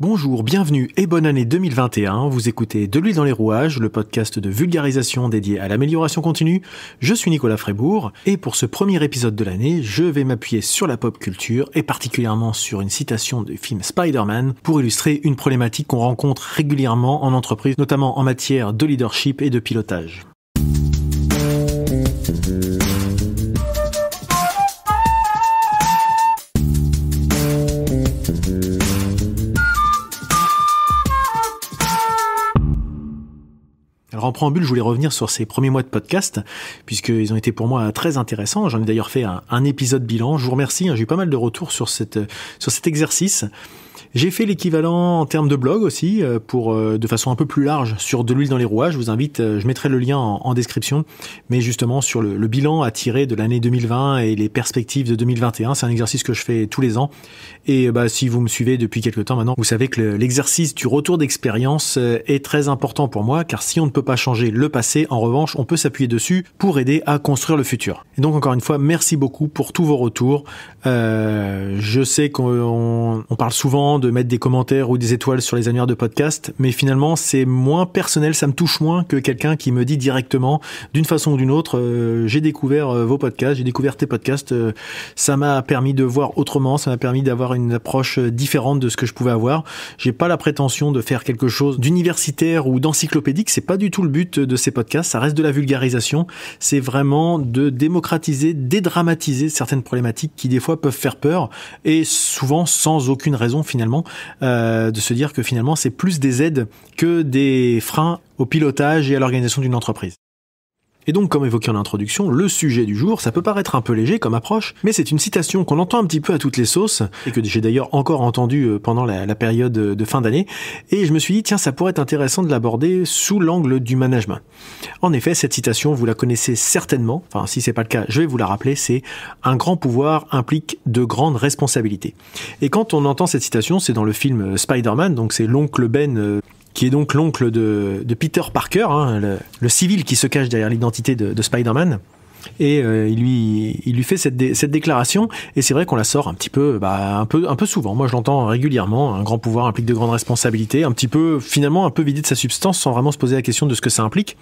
Bonjour, bienvenue et bonne année 2021. Vous écoutez De l'huile dans les rouages, le podcast de vulgarisation dédié à l'amélioration continue. Je suis Nicolas Frébourg et pour ce premier épisode de l'année, je vais m'appuyer sur la pop culture et particulièrement sur une citation du film Spider-Man pour illustrer une problématique qu'on rencontre régulièrement en entreprise, notamment en matière de leadership et de pilotage. Alors en préambule, je voulais revenir sur ces premiers mois de podcast, puisqu'ils ont été pour moi très intéressants. J'en ai d'ailleurs fait un épisode bilan. Je vous remercie, j'ai eu pas mal de retours sur cet exercice. J'ai fait l'équivalent en termes de blog aussi, de façon un peu plus large, sur De l'huile dans les rouages. Je vous invite, je mettrai le lien en description, mais justement sur le bilan à tirer de l'année 2020 et les perspectives de 2021. C'est un exercice que je fais tous les ans. Et si vous me suivez depuis quelques temps maintenant, vous savez que l'exercice du retour d'expérience est très important pour moi, car si on ne peut pas changer le passé, en revanche, on peut s'appuyer dessus pour aider à construire le futur. Et donc encore une fois, merci beaucoup pour tous vos retours. Je sais qu'on parle souvent de mettre des commentaires ou des étoiles sur les annuaires de podcast, mais finalement c'est moins personnel, ça me touche moins que quelqu'un qui me dit directement, d'une façon ou d'une autre, j'ai découvert vos podcasts, j'ai découvert tes podcasts, ça m'a permis de voir autrement, ça m'a permis d'avoir une approche différente de ce que je pouvais avoir. J'ai pas la prétention de faire quelque chose d'universitaire ou d'encyclopédique, c'est pas du tout le but de ces podcasts, ça reste de la vulgarisation, c'est vraiment de démocratiser, dédramatiser certaines problématiques qui des fois peuvent faire peur, et souvent sans aucune raison finalement, de se dire que finalement c'est plus des aides que des freins au pilotage et à l'organisation d'une entreprise. Et donc, comme évoqué en introduction, le sujet du jour, ça peut paraître un peu léger comme approche, mais c'est une citation qu'on entend un petit peu à toutes les sauces, et que j'ai d'ailleurs encore entendue pendant la période de fin d'année, et je me suis dit, tiens, ça pourrait être intéressant de l'aborder sous l'angle du management. En effet, cette citation, vous la connaissez certainement, enfin, si c'est pas le cas, je vais vous la rappeler, c'est « Un grand pouvoir implique de grandes responsabilités ». Et quand on entend cette citation, c'est dans le film Spider-Man, donc c'est l'oncle Ben, qui est donc l'oncle de Peter Parker, le civil qui se cache derrière l'identité de Spider-Man. Et il lui fait cette déclaration, et c'est vrai qu'on la sort un petit peu, un peu souvent. Moi, je l'entends régulièrement. Un grand pouvoir implique de grandes responsabilités. Un petit peu, finalement, un peu vidé de sa substance, sans vraiment se poser la question de ce que ça implique.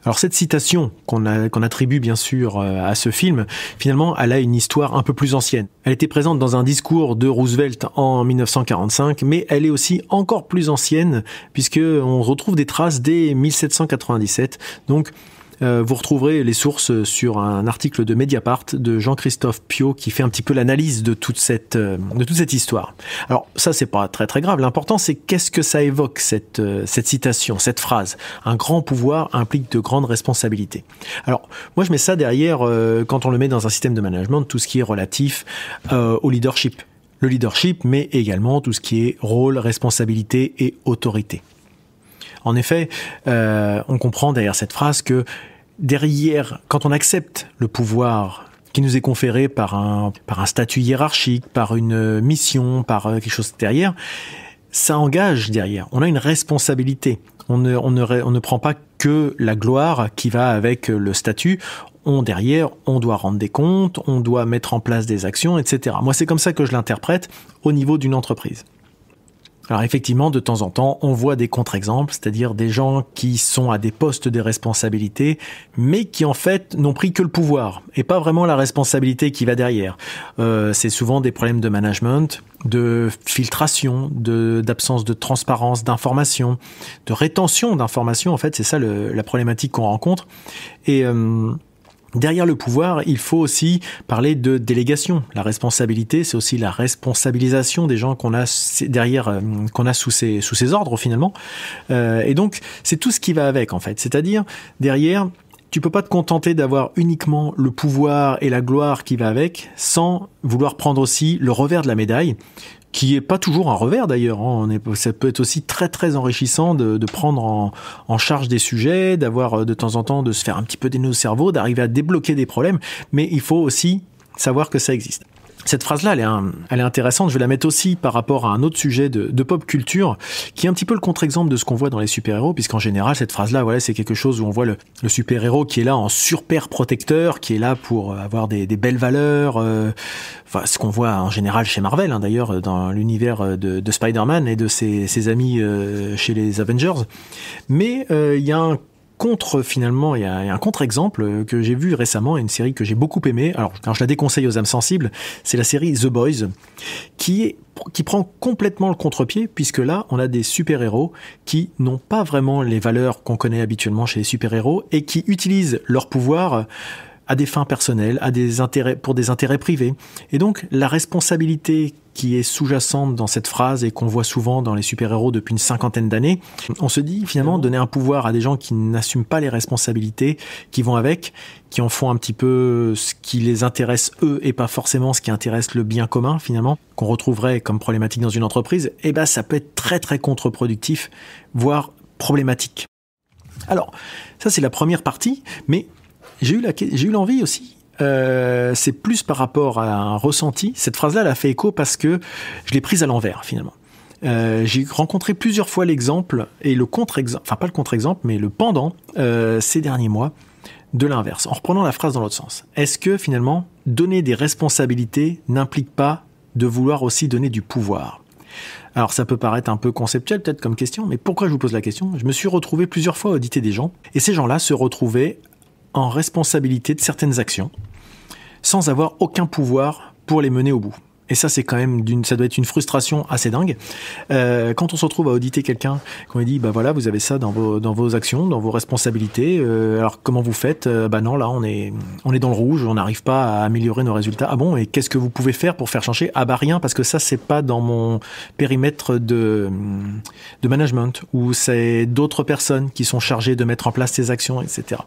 Alors cette citation qu'on attribue bien sûr à ce film, finalement, elle a une histoire un peu plus ancienne. Elle était présente dans un discours de Roosevelt en 1945, mais elle est aussi encore plus ancienne puisque on retrouve des traces dès 1797. Donc vous retrouverez les sources sur un article de Mediapart de Jean-Christophe Piot qui fait un petit peu l'analyse de toute cette histoire. Alors ça, c'est pas très très grave. L'important, c'est qu'est-ce que ça évoque cette citation, cette phrase. Un grand pouvoir implique de grandes responsabilités. Alors moi, je mets ça derrière quand on le met dans un système de management, tout ce qui est relatif au leadership. Le leadership, mais également tout ce qui est rôle, responsabilité et autorité. En effet, on comprend derrière cette phrase que derrière, quand on accepte le pouvoir qui nous est conféré par un statut hiérarchique, par une mission, par quelque chose derrière, ça engage derrière. On a une responsabilité. On ne prend pas que la gloire qui va avec le statut. Derrière, on doit rendre des comptes, on doit mettre en place des actions, etc. Moi, c'est comme ça que je l'interprète au niveau d'une entreprise. Alors effectivement, de temps en temps, on voit des contre-exemples, c'est-à-dire des gens qui sont à des postes de responsabilité, mais qui en fait n'ont pris que le pouvoir, et pas vraiment la responsabilité qui va derrière. C'est souvent des problèmes de management, de filtration, d'absence de transparence d'information, de rétention d'informations, en fait, c'est ça la problématique qu'on rencontre. Et derrière le pouvoir, il faut aussi parler de délégation. La responsabilité, c'est aussi la responsabilisation des gens qu'on a derrière, qu'on a sous ses ordres finalement. Et donc, c'est tout ce qui va avec en fait. C'est-à-dire, derrière, tu peux pas te contenter d'avoir uniquement le pouvoir et la gloire qui va avec, sans vouloir prendre aussi le revers de la médaille, qui est pas toujours un revers d'ailleurs. Ça peut être aussi très très enrichissant de prendre en charge des sujets, d'avoir de temps en temps de se faire un petit peu des nœuds au cerveau, d'arriver à débloquer des problèmes, mais il faut aussi savoir que ça existe. Cette phrase-là, elle est intéressante. Je vais la mettre aussi par rapport à un autre sujet de pop culture, qui est un petit peu le contre-exemple de ce qu'on voit dans les super-héros, puisqu'en général, cette phrase-là, voilà, c'est quelque chose où on voit le super-héros qui est là en super protecteur, qui est là pour avoir des belles valeurs, enfin, ce qu'on voit en général chez Marvel, hein, d'ailleurs, dans l'univers de Spider-Man et de ses amis chez les Avengers. Mais il y a un finalement, il y a un contre-exemple que j'ai vu récemment, une série que j'ai beaucoup aimée. Alors, quand je la déconseille aux âmes sensibles, c'est la série The Boys, qui prend complètement le contre-pied, puisque là, on a des super-héros qui n'ont pas vraiment les valeurs qu'on connaît habituellement chez les super-héros et qui utilisent leur pouvoir à des fins personnelles, pour des intérêts privés. Et donc, la responsabilité qui est sous-jacente dans cette phrase et qu'on voit souvent dans les super-héros depuis une 50aine d'années, on se dit finalement donner un pouvoir à des gens qui n'assument pas les responsabilités qui vont avec, qui en font un petit peu ce qui les intéresse eux et pas forcément ce qui intéresse le bien commun finalement, qu'on retrouverait comme problématique dans une entreprise, et ben ça peut être très très contre-productif, voire problématique. Alors, ça c'est la première partie, mais j'ai eu l'envie aussi, c'est plus par rapport à un ressenti. Cette phrase-là, elle a fait écho parce que je l'ai prise à l'envers, finalement. J'ai rencontré plusieurs fois l'exemple et le contre-exemple, enfin pas le contre-exemple, mais le pendant ces derniers mois de l'inverse, en reprenant la phrase dans l'autre sens. Est-ce que finalement, donner des responsabilités n'implique pas de vouloir aussi donner du pouvoir ? Alors ça peut paraître un peu conceptuel peut-être comme question, mais pourquoi je vous pose la question ? Je me suis retrouvé plusieurs fois à auditer des gens, et ces gens-là se retrouvaient en responsabilité de certaines actions, sans avoir aucun pouvoir pour les mener au bout. Et ça, c'est quand même ça doit être une frustration assez dingue. Quand on se retrouve à auditer quelqu'un, qu'on lui dit, bah voilà, vous avez ça dans vos actions, dans vos responsabilités. Alors comment vous faites ? Bah non, là on est dans le rouge, on n'arrive pas à améliorer nos résultats. Ah bon ? Et qu'est-ce que vous pouvez faire pour faire changer ? Ah bah rien, parce que ça c'est pas dans mon périmètre de management, ou c'est d'autres personnes qui sont chargées de mettre en place ces actions, etc.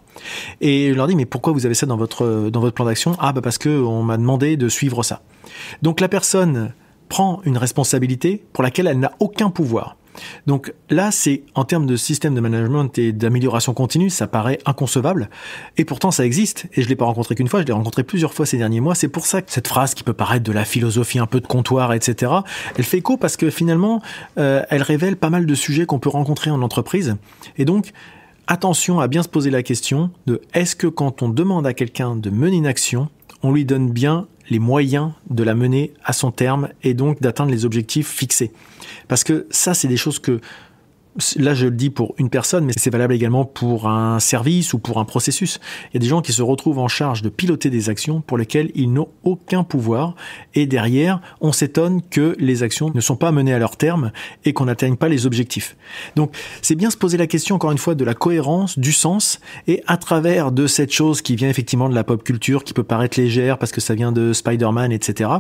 Et je leur dis, mais pourquoi vous avez ça dans votre plan d'action ? Ah bah parce que on m'a demandé de suivre ça. Donc la personne prend une responsabilité pour laquelle elle n'a aucun pouvoir. Donc là, c'est en termes de système de management et d'amélioration continue, ça paraît inconcevable. Et pourtant, ça existe. Et je l'ai pas rencontré qu'une fois, je l'ai rencontré plusieurs fois ces derniers mois. C'est pour ça que cette phrase qui peut paraître de la philosophie un peu de comptoir, etc., elle fait écho parce que finalement, elle révèle pas mal de sujets qu'on peut rencontrer en entreprise. Et donc, attention à bien se poser la question de est-ce que quand on demande à quelqu'un de mener une action, on lui donne bien les moyens de la mener à son terme et donc d'atteindre les objectifs fixés. Parce que ça, c'est des choses que, là je le dis pour une personne, mais c'est valable également pour un service ou pour un processus. Il y a des gens qui se retrouvent en charge de piloter des actions pour lesquelles ils n'ont aucun pouvoir, et derrière, on s'étonne que les actions ne sont pas menées à leur terme et qu'on n'atteigne pas les objectifs. Donc, c'est bien se poser la question, encore une fois, de la cohérence, du sens, et à travers de cette chose qui vient effectivement de la pop culture, qui peut paraître légère parce que ça vient de Spider-Man, etc.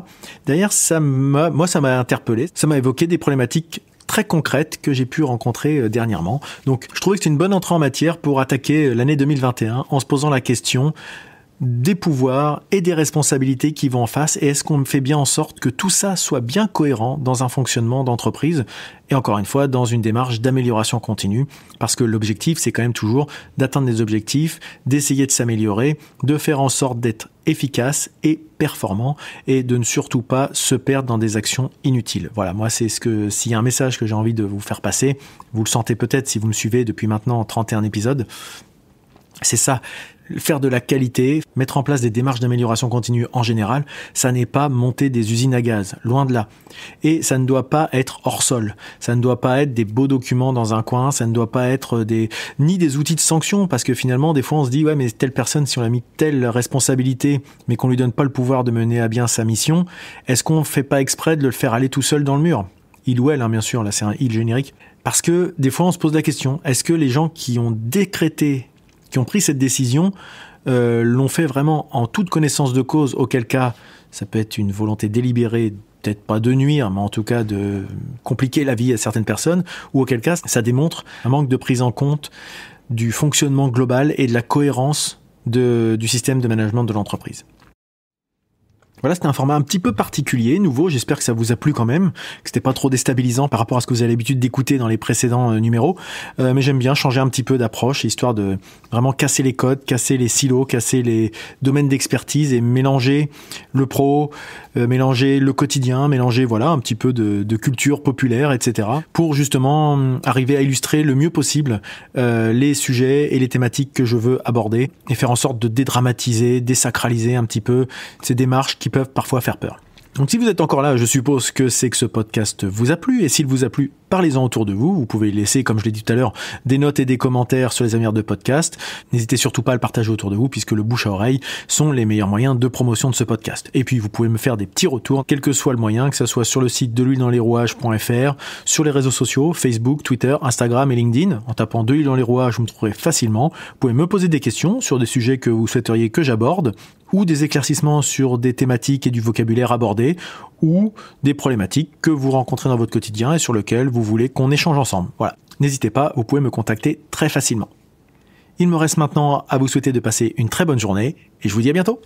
D'ailleurs, ça m'a interpellé, ça m'a évoqué des problématiques très concrètes que j'ai pu rencontrer dernièrement. Donc, je trouvais que c'est une bonne entrée en matière pour attaquer l'année 2021 en se posant la question des pouvoirs et des responsabilités qui vont en face, et est-ce qu'on fait bien en sorte que tout ça soit bien cohérent dans un fonctionnement d'entreprise, et encore une fois dans une démarche d'amélioration continue, parce que l'objectif c'est quand même toujours d'atteindre des objectifs, d'essayer de s'améliorer, de faire en sorte d'être efficace et performant, et de ne surtout pas se perdre dans des actions inutiles. Voilà, moi c'est s'il y a un message que j'ai envie de vous faire passer, vous le sentez peut-être si vous me suivez depuis maintenant 31 épisodes, c'est ça. Faire de la qualité, mettre en place des démarches d'amélioration continue en général, ça n'est pas monter des usines à gaz, loin de là. Et ça ne doit pas être hors sol, ça ne doit pas être des beaux documents dans un coin, ça ne doit pas être ni des outils de sanction, parce que finalement, des fois on se dit, ouais mais telle personne, si on a mis telle responsabilité, mais qu'on lui donne pas le pouvoir de mener à bien sa mission, est-ce qu'on fait pas exprès de le faire aller tout seul dans le mur ? Il ou elle, hein, bien sûr, là c'est un il générique. Parce que des fois on se pose la question, est-ce que les gens qui ont pris cette décision l'ont fait vraiment en toute connaissance de cause, auquel cas ça peut être une volonté délibérée, peut-être pas de nuire, mais en tout cas de compliquer la vie à certaines personnes, ou auquel cas ça démontre un manque de prise en compte du fonctionnement global et de la cohérence du système de management de l'entreprise. Voilà, c'était un format un petit peu particulier, nouveau. J'espère que ça vous a plu quand même, que c'était pas trop déstabilisant par rapport à ce que vous avez l'habitude d'écouter dans les précédents numéros. Mais j'aime bien changer un petit peu d'approche, histoire de vraiment casser les codes, casser les silos, casser les domaines d'expertise et mélanger le pro, mélanger le quotidien, mélanger voilà un petit peu de culture populaire, etc. pour justement arriver à illustrer le mieux possible les sujets et les thématiques que je veux aborder et faire en sorte de dédramatiser, désacraliser un petit peu ces démarches qui peuvent parfois faire peur. Donc si vous êtes encore là, je suppose que c'est que ce podcast vous a plu, et s'il vous a plu, parlez-en autour de vous. Vous pouvez laisser, comme je l'ai dit tout à l'heure, des notes et des commentaires sur les annuaires de podcast. N'hésitez surtout pas à le partager autour de vous, puisque le bouche à oreille sont les meilleurs moyens de promotion de ce podcast. Et puis vous pouvez me faire des petits retours, quel que soit le moyen, que ce soit sur le site de l'huile-dans-les-rouages.fr, sur les réseaux sociaux, Facebook, Twitter, Instagram et LinkedIn. En tapant de l'huile dans les rouages, vous me trouverez facilement. Vous pouvez me poser des questions sur des sujets que vous souhaiteriez que j'aborde, ou des éclaircissements sur des thématiques et du vocabulaire abordés, ou des problématiques que vous rencontrez dans votre quotidien et sur lesquelles vous voulez qu'on échange ensemble. Voilà. N'hésitez pas, vous pouvez me contacter très facilement. Il me reste maintenant à vous souhaiter de passer une très bonne journée, et je vous dis à bientôt.